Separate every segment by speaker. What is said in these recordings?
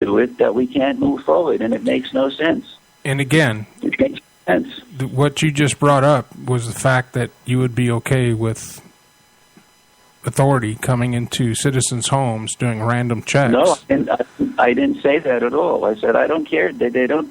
Speaker 1: to it that we can't move forward, and it makes no sense.
Speaker 2: And again,
Speaker 1: it makes sense.
Speaker 2: What you just brought up was the fact that you would be okay with authority coming into citizens' homes doing random checks.
Speaker 1: No, I didn't say that at all. I said I don't care. They don't.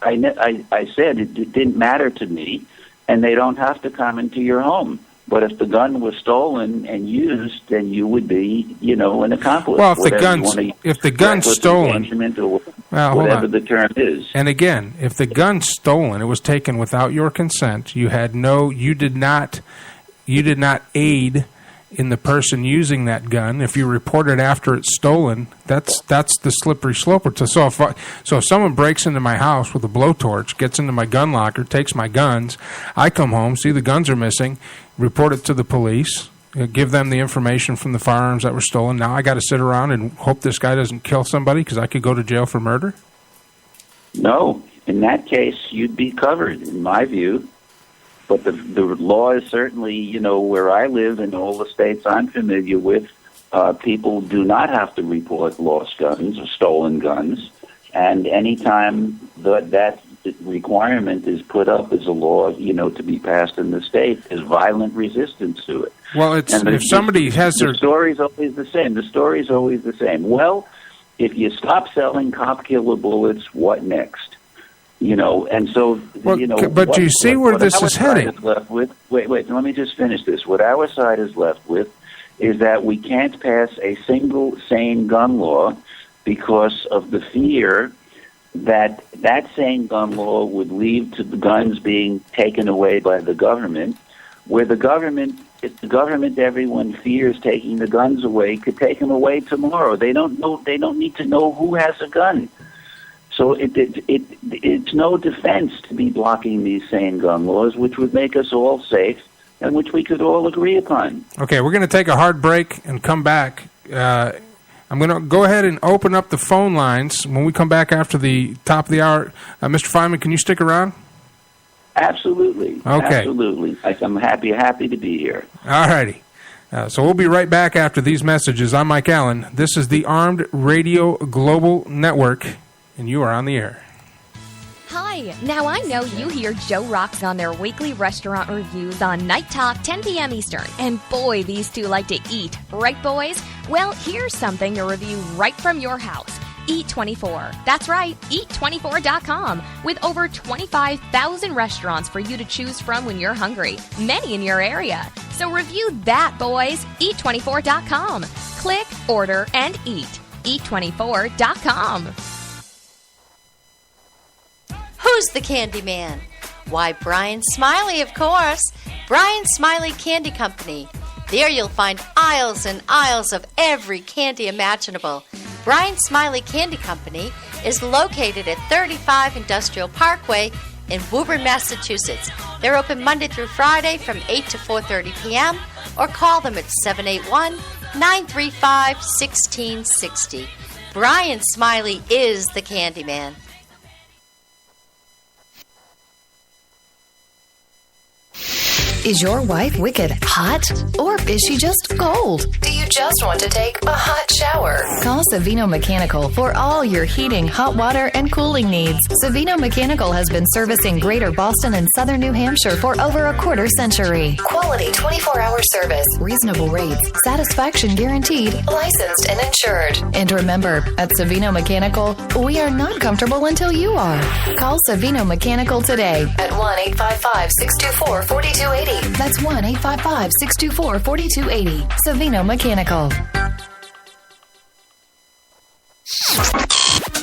Speaker 1: I said it didn't matter to me, and they don't have to come into your home. But if the gun was stolen and used, then you would be, an accomplice.
Speaker 2: Well, if the gun's stolen,
Speaker 1: whatever the term is.
Speaker 2: And again, if the gun's stolen, it was taken without your consent. You did not aid in the person using that gun. If you report it after it's stolen, that's the slippery slope. So if someone breaks into my house with a blowtorch, gets into my gun locker, takes my guns, I come home, see the guns are missing, report it to the police, give them the information from the firearms that were stolen. Now I got to sit around and hope this guy doesn't kill somebody because I could go to jail for murder?
Speaker 1: No. In that case, you'd be covered, in my view. But the law is certainly, where I live in all the states I'm familiar with, people do not have to report lost guns or stolen guns. And anytime that requirement is put up as a law, to be passed in the state, there's violent resistance to it.
Speaker 2: Well, if somebody has their...
Speaker 1: The story's always the same. The story's always the same. Well, if you stop selling cop killer bullets, what next? And so,
Speaker 2: But do you see where this is heading?
Speaker 1: Wait, let me just finish this. What our side is left with is that we can't pass a single sane gun law because of the fear that sane gun law would lead to the guns being taken away by the government, where if the government everyone fears taking the guns away, could take them away tomorrow. They don't need to know who has a gun. So it's no defense to be blocking these sane gun laws, which would make us all safe and which we could all agree upon.
Speaker 2: Okay, we're going to take a hard break and come back. I'm going to go ahead and open up the phone lines when we come back after the top of the hour. Mr. Fineman, can you stick around?
Speaker 1: Absolutely.
Speaker 2: Okay.
Speaker 1: Absolutely. I'm happy to be here.
Speaker 2: All righty. So we'll be right back after these messages. I'm Mike Allen. This is the Armed Radio Global Network, and you are on the air.
Speaker 3: Hi. Now, I know you hear Joe Rocks on their weekly restaurant reviews on Night Talk, 10 p.m. Eastern. And boy, these two like to eat. Right, boys? Well, here's something to review right from your house. Eat24. That's right, eat24.com. With over 25,000 restaurants for you to choose from when you're hungry. Many in your area. So review that, boys. Eat24.com. Click, order, and eat. Eat24.com.
Speaker 4: Who's the Candy Man? Why, Brian Smiley, of course. Brian Smiley Candy Company. There you'll find aisles and aisles of every candy imaginable. Brian Smiley Candy Company is located at 35 Industrial Parkway in Woburn, Massachusetts. They're open Monday through Friday from 8 to 4:30 p.m. or call them at 781-935-1660. Brian Smiley is the Candy Man.
Speaker 5: Is your wife wicked hot? Or is she just cold? Do you just want to take a hot shower? Call Savino Mechanical for all your heating, hot water, and cooling needs. Savino Mechanical has been servicing Greater Boston and Southern New Hampshire for over a quarter century. Quality 24-hour service, reasonable rates, satisfaction guaranteed, licensed and insured. And remember, at Savino Mechanical, we are not comfortable until you are. Call Savino Mechanical today at 1-855-624-4280. That's 1-855-624-4280. Savino Mechanical.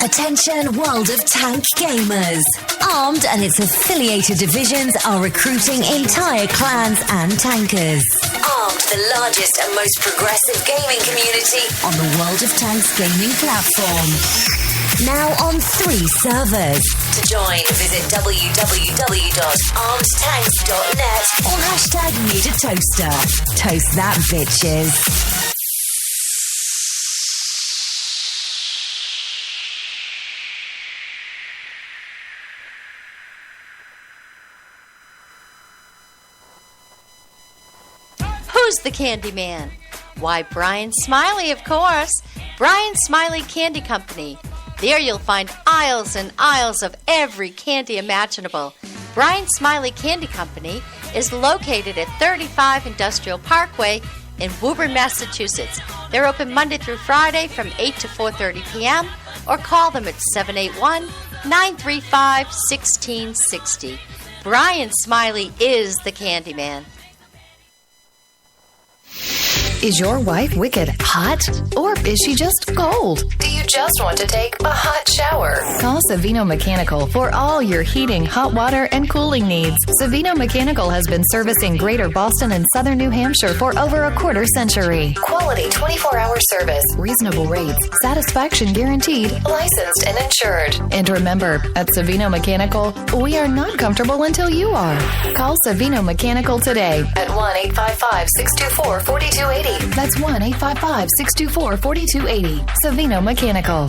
Speaker 6: Attention World of Tank gamers. Armed and its affiliated divisions are recruiting entire clans and tankers. Armed, the largest and most progressive gaming community on the World of Tanks gaming platform. Now on 3 servers. To join, visit www.armedtanks.net or #NeedAToaster. Toast that, bitches.
Speaker 4: Who's the Candy Man? Why, Brian Smiley, of course. Brian Smiley Candy Company. There you'll find aisles and aisles of every candy imaginable. Brian Smiley Candy Company is located at 35 Industrial Parkway in Woburn, Massachusetts. They're open Monday through Friday from 8 to 4:30 p.m. or call them at 781-935-1660. Brian Smiley is the Candyman.
Speaker 5: Is your wife wicked hot? Or is she just cold? Do you just want to take a hot shower? Call Savino Mechanical for all your heating, hot water, and cooling needs. Savino Mechanical has been servicing Greater Boston and Southern New Hampshire for over a quarter century. Quality 24-hour service, reasonable rates, satisfaction guaranteed, licensed and insured. And remember, at Savino Mechanical, we are not comfortable until you are. Call Savino Mechanical today at 1-855-624-4280. That's 1-855-624-4280. Savino Mechanical.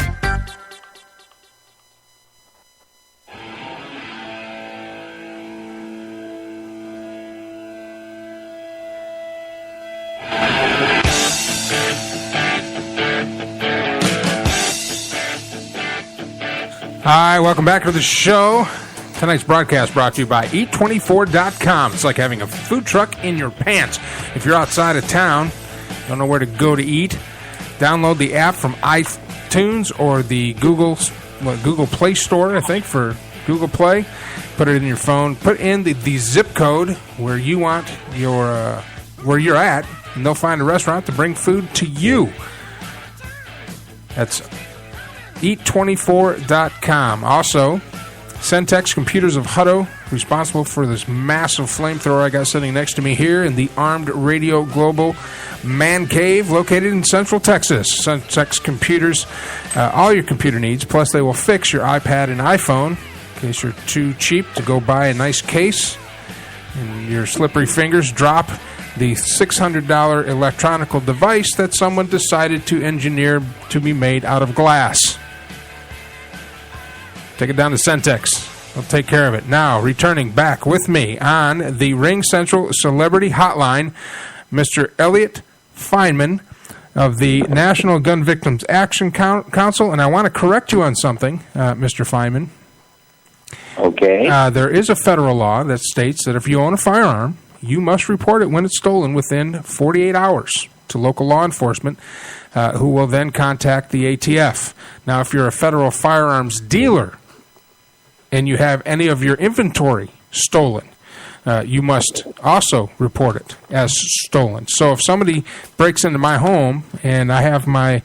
Speaker 2: Hi, welcome back to the show. Tonight's broadcast brought to you by Eat24.com. It's like having a food truck in your pants. If you're outside of town, don't know where to go to eat, download the app from iTunes or the Google Play Store, I think, for Google Play. Put it in your phone. Put in the zip code where you want your where you're at, and they'll find a restaurant to bring food to you. That's Eat24.com. Also, Centex Computers of Hutto, responsible for this massive flamethrower I got sitting next to me here in the Armed Radio Global Man Cave, located in Central Texas. Centex Computers, all your computer needs, plus they will fix your iPad and iPhone in case you're too cheap to go buy a nice case and your slippery fingers drop the $600 electronic device that someone decided to engineer to be made out of glass. Take it down to Centex. They'll take care of it. Now, returning back with me on the Ring Central Celebrity Hotline, Mr. Eliot Fineman of the National Gun Victims Action Council. And I want to correct you on something, Mr. Fineman.
Speaker 1: Okay.
Speaker 2: There is a federal law that states that if you own a firearm, you must report it when it's stolen within 48 hours to local law enforcement, who will then contact the ATF. Now, if you're a federal firearms dealer and you have any of your inventory stolen, you must also report it as stolen. So if somebody breaks into my home and I have my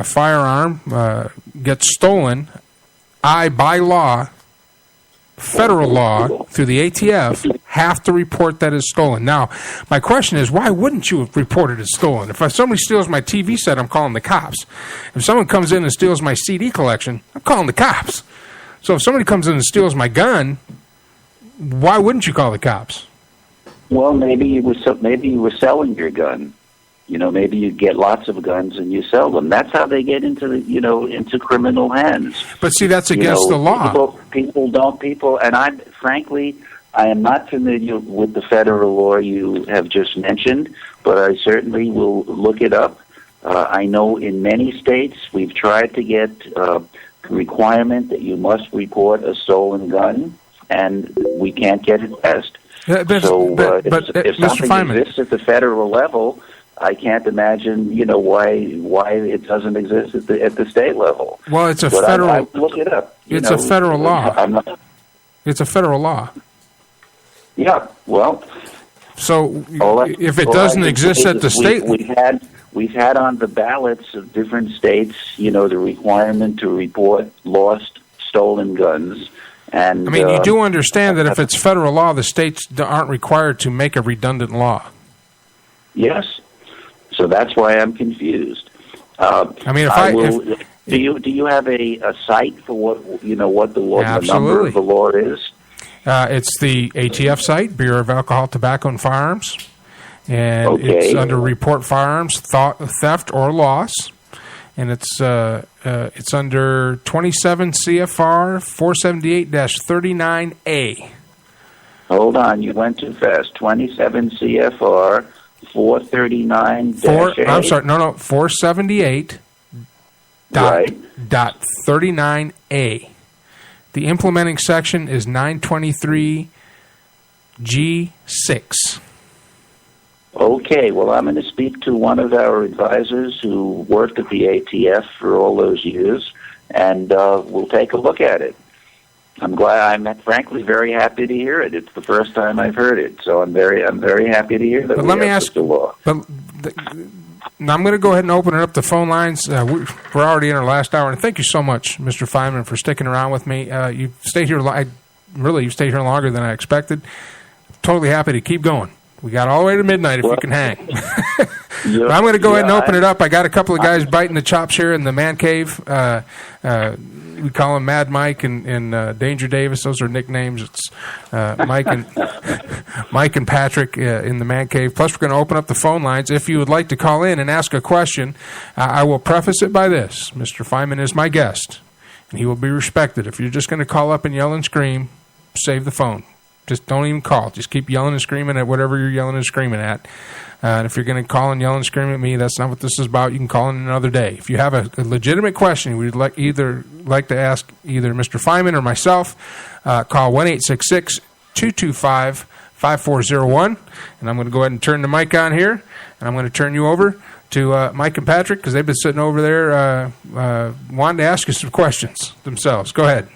Speaker 2: firearm gets stolen, I, by law, federal law, through the ATF, have to report that as stolen. Now, my question is, why wouldn't you have reported it as stolen? If somebody steals my TV set, I'm calling the cops. If someone comes in and steals my CD collection, I'm calling the cops. So if somebody comes in and steals my gun, why wouldn't you call the cops?
Speaker 1: Well, maybe you were selling your gun. You know, maybe you get lots of guns and you sell them. That's how they get into into criminal hands.
Speaker 2: But see, that's against the law.
Speaker 1: People, and I am not familiar with the federal law you have just mentioned, but I certainly will look it up. I know in many states we've tried to get requirement that you must report a stolen gun, and we can't get it passed. If
Speaker 2: Mr.
Speaker 1: something exists at the federal level, I can't imagine, why it doesn't exist at the state level.
Speaker 2: Well, it's a federal.
Speaker 1: I look it up.
Speaker 2: It's a federal law. It's a federal law.
Speaker 1: Yeah. Well.
Speaker 2: So if it doesn't exist at the state,
Speaker 1: we've had on the ballots of different states, the requirement to report lost, stolen guns. And
Speaker 2: I mean, you do understand that if it's federal law, the states aren't required to make a redundant law.
Speaker 1: Yes. So that's why I'm confused. Do you have a site for what the law, the number of the law is?
Speaker 2: It's the ATF site, Bureau of Alcohol, Tobacco, and Firearms, and it's under Report Firearms Theft or Loss, and it's under 27 CFR 478-39A. Hold
Speaker 1: on, you went too fast. 27 CFR 439-A.
Speaker 2: 478. dot 39A. The implementing section is 923G6.
Speaker 1: Okay, well, I'm going to speak to one of our advisors who worked at the ATF for all those years, and we'll take a look at it. I'm frankly very happy to hear it. It's the first time I've heard it, so I'm very happy to hear that.
Speaker 2: But let me ask the law. Now I'm going to go ahead and open it up to phone lines. We're already in our last hour, and thank you so much, Mr. Fineman, for sticking around with me. You've stayed here. You've stayed here longer than I expected. Totally happy to keep going. We got all the way to midnight if you can hang. But I'm going to go ahead and open it up. I got a couple of guys biting the chops here in the man cave. We call him Mad Mike and Danger Davis. Those are nicknames. It's Mike and Patrick in the man cave. Plus, we're going to open up the phone lines. If you would like to call in and ask a question, I will preface it by this. Mr. Fineman is my guest, and he will be respected. If you're just going to call up and yell and scream, save the phone. Just don't even call. Just keep yelling and screaming at whatever you're yelling and screaming at. And if you're going to call and yell and scream at me, that's not what this is about. You can call in another day. If you have a legitimate question we'd like to ask either Mr. Fineman or myself, call 1-866-225-5401. And I'm going to go ahead and turn the mic on here, and I'm going to turn you over to Mike and Patrick because they've been sitting over there wanting to ask you some questions themselves. Go ahead.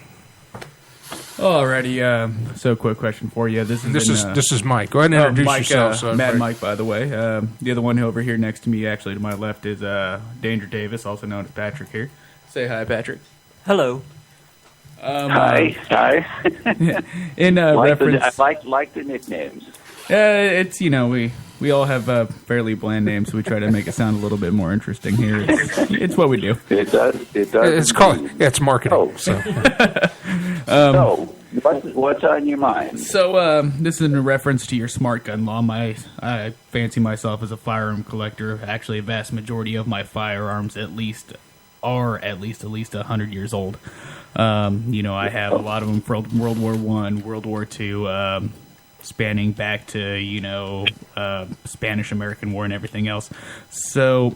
Speaker 7: Alrighty, so quick question for you. This
Speaker 2: is Mike. Go ahead and introduce
Speaker 7: Mike,
Speaker 2: yourself.
Speaker 7: Mad Mike, by the way. The other one over here next to me, actually to my left, is Danger Davis, also known as Patrick here. Say hi, Patrick.
Speaker 8: Hello.
Speaker 1: Hi.
Speaker 7: In reference,
Speaker 1: I like the nicknames.
Speaker 7: It's we all have fairly bland names, so we try to make it sound a little bit more interesting here. It's what we do.
Speaker 1: It does.
Speaker 2: It's marketing.
Speaker 1: Oh. So, what's on your mind?
Speaker 7: So, this is in reference to your smart gun law. I fancy myself as a firearm collector. Actually, a vast majority of my firearms at least 100 years old. I have a lot of them from World War I, World War II, spanning back to, Spanish-American War and everything else. So,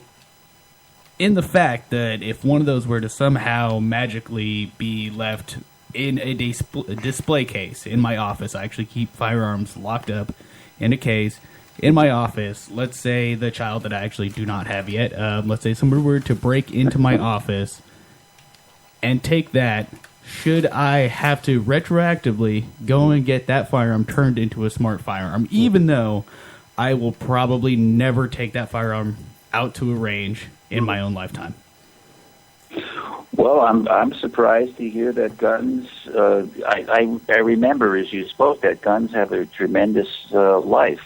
Speaker 7: in the fact that if one of those were to somehow magically be left in a display case in my office, I actually keep firearms locked up in a case in my office. Let's say the child that I actually do not have yet, let's say somebody were to break into my office and take that. Should I have to retroactively go and get that firearm turned into a smart firearm, even though I will probably never take that firearm out to a range in my own lifetime?
Speaker 1: Well, I'm surprised to hear that guns. I remember as you spoke that guns have a tremendous life,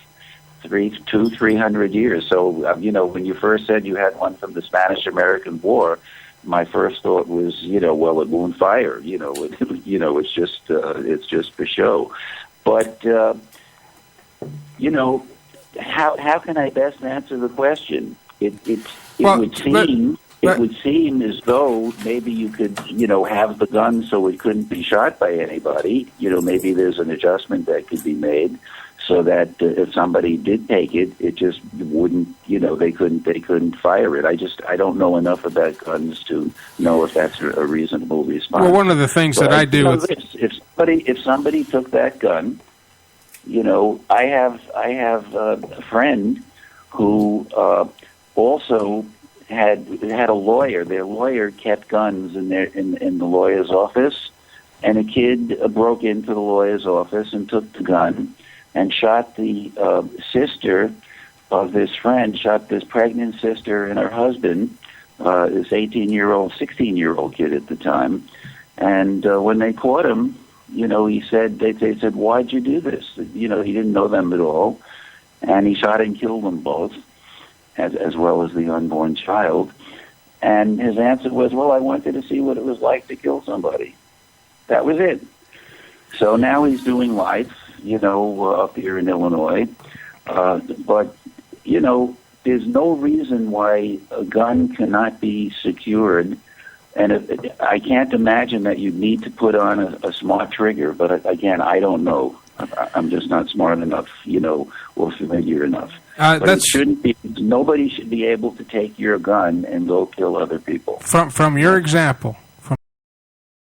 Speaker 1: 300 years. So when you first said you had one from the Spanish-American War, my first thought was, well, it won't fire. It's just for show. But how can I best answer the question? It would seem as though maybe you could, have the gun so it couldn't be shot by anybody. Maybe there's an adjustment that could be made so that if somebody did take it, it just wouldn't, they couldn't fire it. I don't know enough about guns to know if that's a reasonable response.
Speaker 2: Well, one of the things that I do
Speaker 1: if somebody took that gun, I have a friend who also had a lawyer. Their lawyer kept guns in the lawyer's office, and a kid broke into the lawyer's office and took the gun and shot the sister of this friend, shot this pregnant sister and her husband, this 18-year-old, 16-year-old kid at the time. And when they caught him, they said, "Why'd you do this?" He didn't know them at all, and he shot and killed them both, as well as the unborn child. And his answer was, "Well, I wanted to see what it was like to kill somebody." That was it. So now he's doing life, up here in Illinois. But, there's no reason why a gun cannot be secured. And I can't imagine that you need to put on a smart trigger. But again, I don't know. I'm just not smart enough, or familiar enough. But it shouldn't be. Nobody should be able to take your gun and go kill other people.
Speaker 2: From your example,